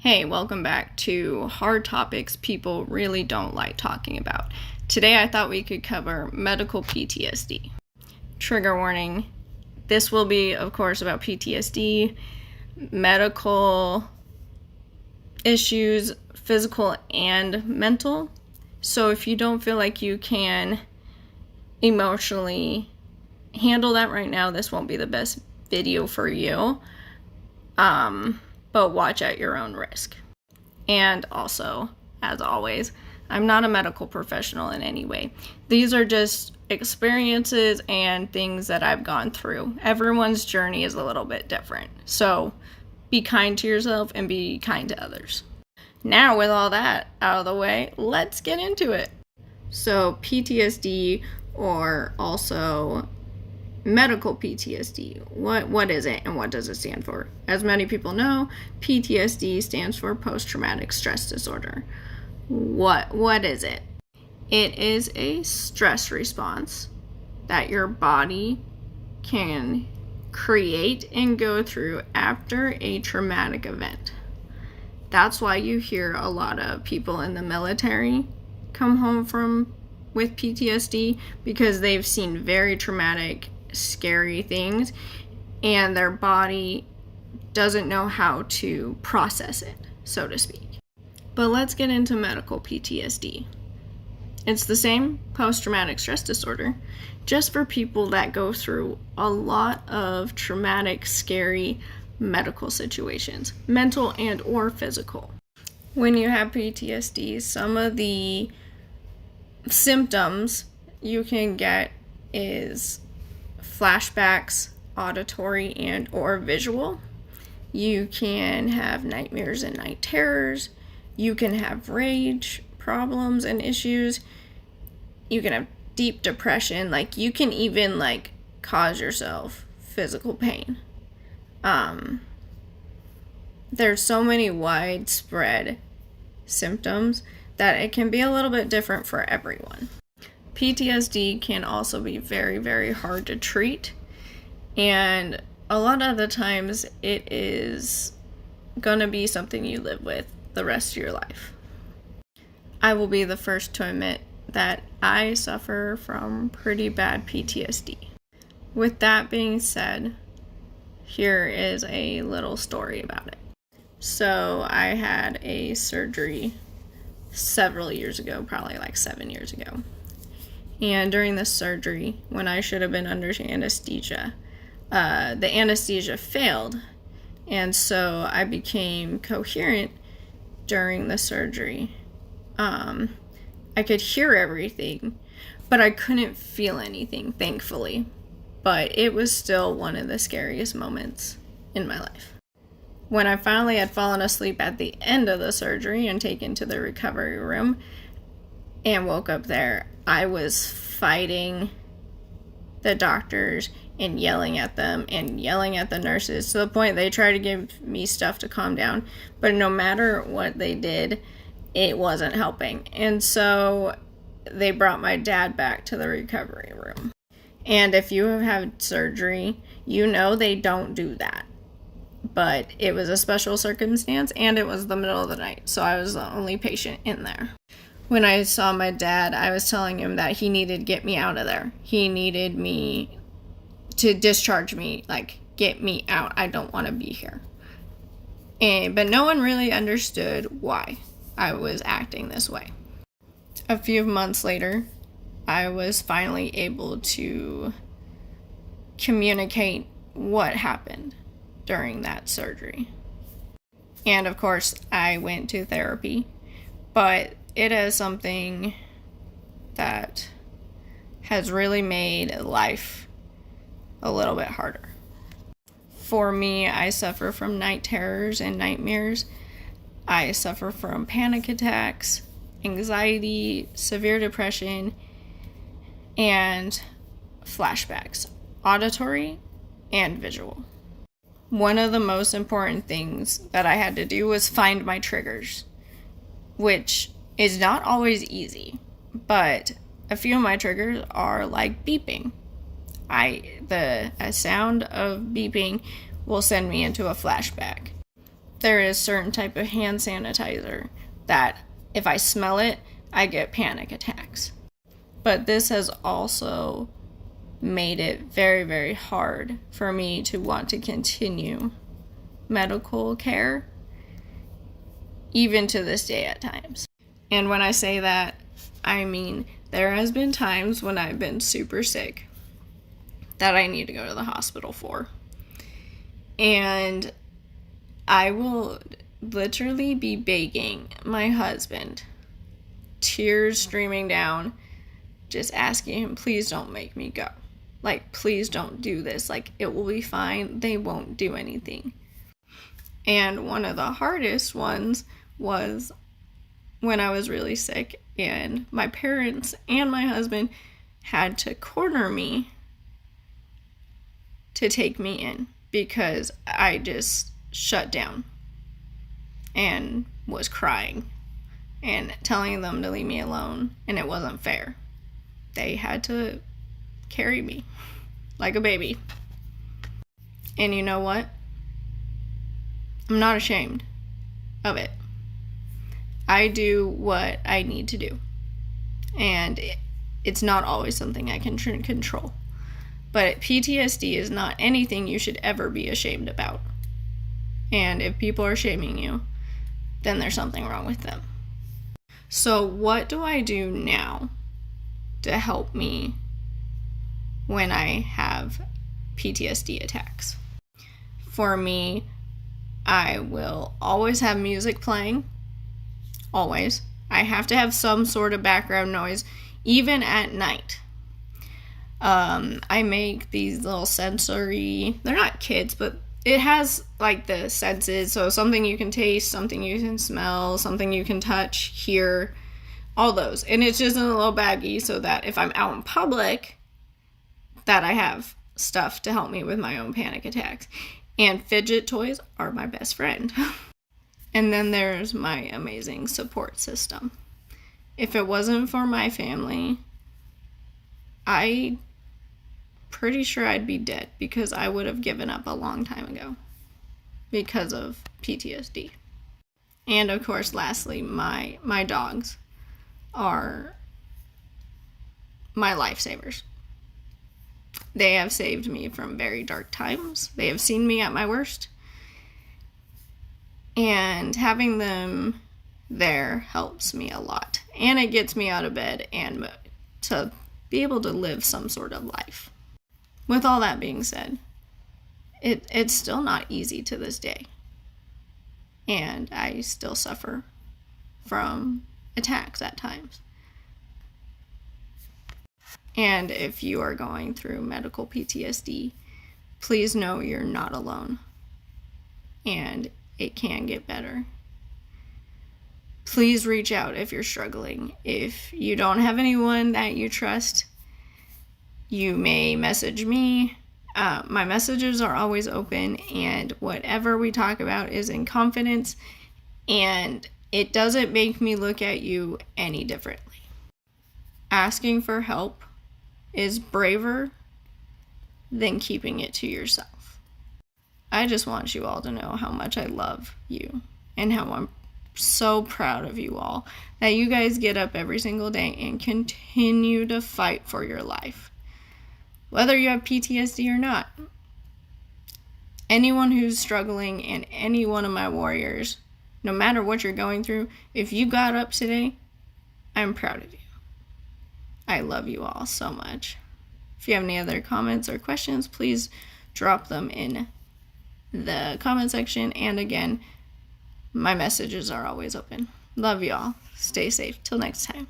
Hey, welcome back to Hard Topics People Really Don't Like Talking About. Today I thought we could cover medical PTSD. Trigger warning, this will be, of course, about PTSD, medical issues, physical and mental. So if you don't feel like you can emotionally handle that right now, this won't be the best video for you. But watch at your own risk. And also, as always, I'm not a medical professional in any way. These are just experiences and things that I've gone through. Everyone's journey is a little bit different. So be kind to yourself and be kind to others. Now, with all that out of the way, let's get into it. So PTSD, or also medical PTSD. What is it and what does it stand for? As many people know, PTSD stands for post-traumatic stress disorder. What is it? It is a stress response that your body can create and go through after a traumatic event. That's why you hear a lot of people in the military come home with PTSD, because they've seen very traumatic, scary things, and their body doesn't know how to process it, so to speak. But let's get into medical PTSD. It's the same post-traumatic stress disorder, just for people that go through a lot of traumatic, scary medical situations, mental and or physical. When you have PTSD, some of the symptoms you can get is flashbacks, auditory and or visual. You can have nightmares and night terrors. You can have rage problems and issues. You can have deep depression. You can even cause yourself physical pain. There's so many widespread symptoms that it can be a little bit different for everyone. PTSD can also be very, very hard to treat, and a lot of the times it is going to be something you live with the rest of your life. I will be the first to admit that I suffer from pretty bad PTSD. With that being said, here is a little story about it. So I had a surgery several years ago, probably 7 years ago. And during this surgery, when I should have been under anesthesia, the anesthesia failed. And so I became coherent during the surgery. I could hear everything, but I couldn't feel anything, thankfully. But it was still one of the scariest moments in my life. When I finally had fallen asleep at the end of the surgery and taken to the recovery room and woke up there, I was fighting the doctors and yelling at them and yelling at the nurses, to the point they tried to give me stuff to calm down, but no matter what they did, it wasn't helping. And so they brought my dad back to the recovery room. And if you have had surgery, you know they don't do that. But it was a special circumstance, and it was the middle of the night, so I was the only patient in there. When I saw my dad, I was telling him that he needed to get me out of there. He needed me to discharge me, get me out. I don't want to be here. But no one really understood why I was acting this way. A few months later, I was finally able to communicate what happened during that surgery. And of course, I went to therapy, but it is something that has really made life a little bit harder. For me, I suffer from night terrors and nightmares. I suffer from panic attacks, anxiety, severe depression, and flashbacks, auditory and visual. One of the most important things that I had to do was find my triggers, which is not always easy, but a few of my triggers are like beeping. A sound of beeping will send me into a flashback. there is certain type of hand sanitizer that if I smell it, I get panic attacks. But this has also made it very, very hard for me to want to continue medical care, even to this day at times. And when I say that, I mean there has been times when I've been super sick that I need to go to the hospital for. And I will literally be begging my husband, tears streaming down, just asking him, please don't make me go. Like, please don't do this. Like, it will be fine. They won't do anything. And one of the hardest ones was when I was really sick and my parents and my husband had to corner me to take me in because I just shut down and was crying and telling them to leave me alone, and it wasn't fair. They had to carry me like a baby. And you know what? I'm not ashamed of it. I do what I need to do. And it's not always something I can control. But PTSD is not anything you should ever be ashamed about. And if people are shaming you, then there's something wrong with them. So what do I do now to help me when I have PTSD attacks? For me, I will always have music playing. Always. I have to have some sort of background noise, even at night. I make these little sensory, they're not kits, but it has like the senses. So something you can taste, something you can smell, something you can touch, hear, all those. And it's just in a little baggie so that if I'm out in public, that I have stuff to help me with my own panic attacks. And fidget toys are my best friend. And then there's my amazing support system. If it wasn't for my family, I'm pretty sure I'd be dead because I would have given up a long time ago because of PTSD. And of course, lastly, my dogs are my lifesavers. They have saved me from very dark times. They have seen me at my worst. And having them there helps me a lot. And it gets me out of bed and to be able to live some sort of life. With all that being said, it's still not easy to this day. And I still suffer from attacks at times. And if you are going through medical PTSD, please know you're not alone. And it can get better. Please reach out if you're struggling. If you don't have anyone that you trust, you may message me. My messages are always open, and whatever we talk about is in confidence, and it doesn't make me look at you any differently. Asking for help is braver than keeping it to yourself. I just want you all to know how much I love you and how I'm so proud of you all, that you guys get up every single day and continue to fight for your life. Whether you have PTSD or not. Anyone who's struggling and any one of my warriors, no matter what you're going through, if you got up today, I'm proud of you. I love you all so much. If you have any other comments or questions, please drop them in the comment section. And again, my messages are always open. Love y'all. Stay safe. Till next time.